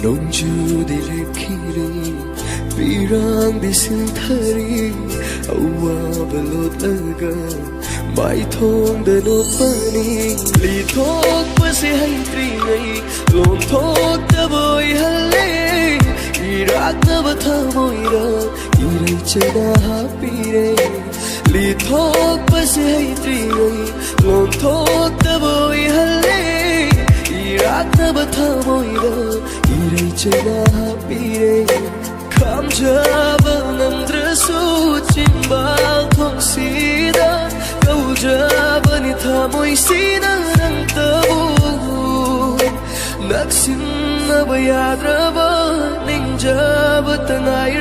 nonjudi lekhire pirang bisinthari awa balot aga mai thong de no pani li thok pase hai tri ngai lom thok ta boy halle irak na batha moira irai cheda pire li thok pase hai tri ngai lom thok ta boy halle irak na batha moira irai cheda pire kham jaba namdrasu chimbal thong sida kau jaba ni thamoi sida nang tabu naksin na bayadraba ning jaba tanai